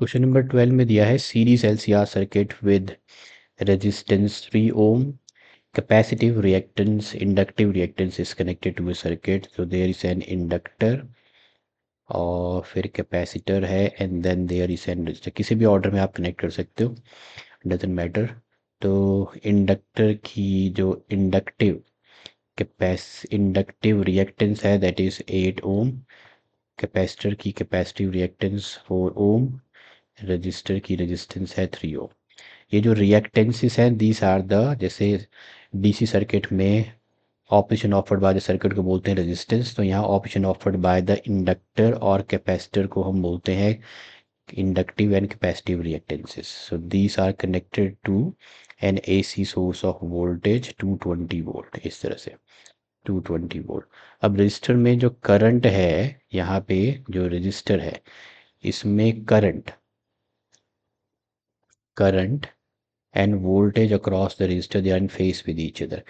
Question number 12 में दिया है series LCR circuit with resistance 3 ohm, capacitive reactance, inductive reactance is connected to a circuit, so there is an inductor और फिर capacitor है and then there is an resistor. किसी भी order में आप कनेक्ट कर सकते हो, डजेंट मैटर। तो इंडक्टर की जो इंडक्टिव रिएक्टेंस है दैट इज 8 ओम, कैपेसिटर की कैपेसिटिव रिएक्टेंस 4 ओम, रजिस्टर की रेजिस्टेंस है 3 ओम। ये जो रिएक्टेंसेस हैं दीज आर द, जैसे डीसी सर्किट में operation offered by the circuit को बोलते हैं रेजिस्टेंस, तो यहाँ operation offered by the inductor और कैपेसिटर को हम बोलते हैं inductive and capacitive reactances. So these are connected to an AC source of voltage 220 volt, इस तरह से 220 वोल्ट। अब रजिस्टर में जो करंट है, यहाँ पे जो रजिस्टर है इसमें current and voltage across the resistor they are in phase with each other.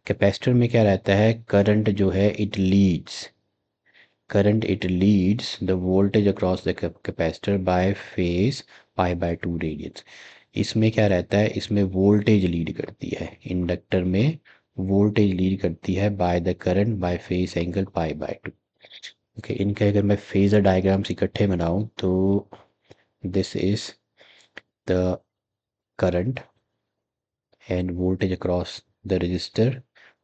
Capacitor में क्या रहता है, करंट जो है it leads the voltage across the capacitor by phase pi by 2 radians. इसमें क्या रहता है, इसमें वोल्टेज लीड करती है, इंडक्टर में वोल्टेज लीड करती है by the current by face angle pi by 2। Okay, इनके अगर मैं फेजर डायग्राम्स इकट्ठे बनाऊं तो this is the current and voltage across the register,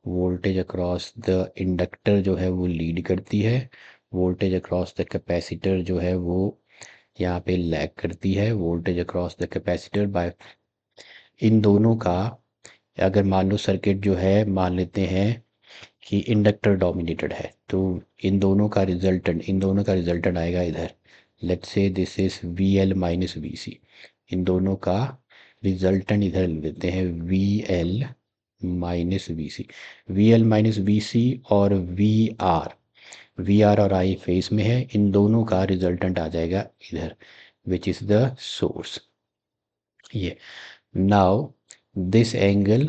voltage across the inductor जो है वो लीड करती है, वोल्टेज अक्रॉस द कैपेसिटर जो है वो यहाँ पे लैग करती है, voltage across the capacitor by. इन दोनों का अगर मान लो सर्किट जो है, मान लेते हैं कि इंडक्टर डोमिनेटेड है, तो इन दोनों का रिजल्टेंट आएगा इधर। Let's say this is V L minus V C, इन दोनों का रिजल्टेंट इधर लिख देते हैं V L minus V C. V L minus V C और वी आर और आई फेस में है, इन दोनों का रिजल्टेंट आ जाएगा इधर विच इज़ द सोर्स। ये नाउ दिस एंगल,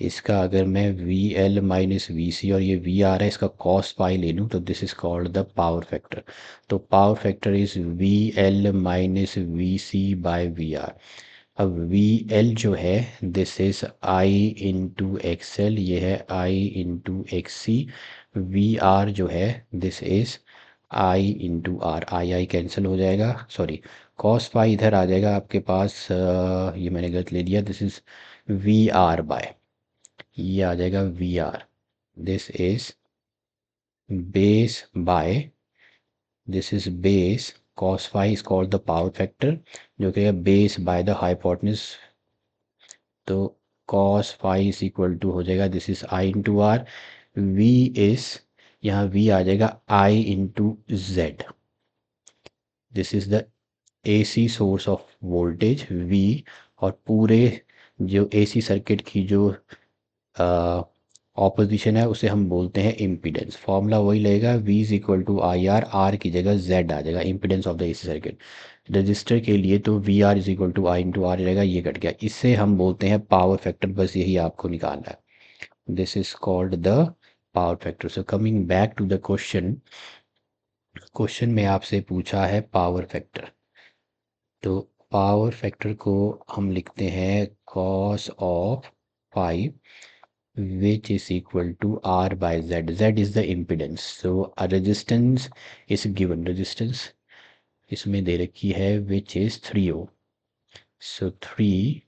इसका अगर मैं we L minus V C और ये वी आर है, इसका कॉस पाई ले लूँ तो this is called the power factor. तो power factor is V L minus V C by V R. अब वी एल जो है this is I into X L, ये है I into X C. V R जो है this is I into R, I cancel हो जाएगा, sorry cos pi इधर आ जाएगा आपके पास, ये मैंने गलत ले लिया, this is V R by, ये आ जाएगा V R, this is base by, this is base, cos phi is called the power factor, जो कि है बेस बाय द हाइपोटेन्यूज। तो cos phi is equal to हो जाएगा this is I into R, V is, यहाँ V आ जाएगा I into Z, this is the AC source of voltage V, और पूरे जो एसी सर्किट की जो ऑपोजिशन है उसे हम बोलते हैं इम्पीडेंस। फॉर्मूला वही लगेगा, V is equal to I R, R की जगह जेड आ जाएगा, impedance of the AC circuit. Resistor के लिए तो V R is equal to I into R रहेगा, ये कट गया, इससे हम बोलते हैं पावर फैक्टर, बस यही आपको निकालना है, this is called the power factor. So coming back to the question, question में आपसे पूछा है पावर फैक्टर, तो पावर फैक्टर को हम लिखते हैं cos of 5 which is equal to R by Z. Z is the impedance. So a resistance is given. Resistance इसमें दे रखी है which is 3 ohm. So 3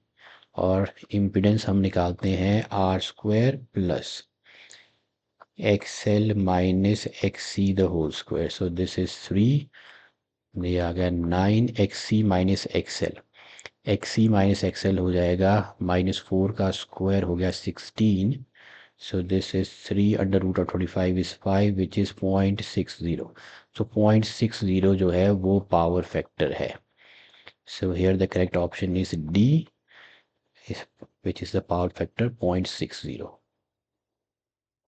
और impedance हम निकालते हैं R square plus XL minus XC the whole square. So this is 3, ये आ गया 9 XC minus XL. XC minus XL हो जाएगा -4 का स्क्वायर हो गया 16. So this is 3 under root of 25 is 5 which is 0.60. So 0.60 जो है वो पावर फैक्टर है. So here the correct option is D, which is the power factor 0.60.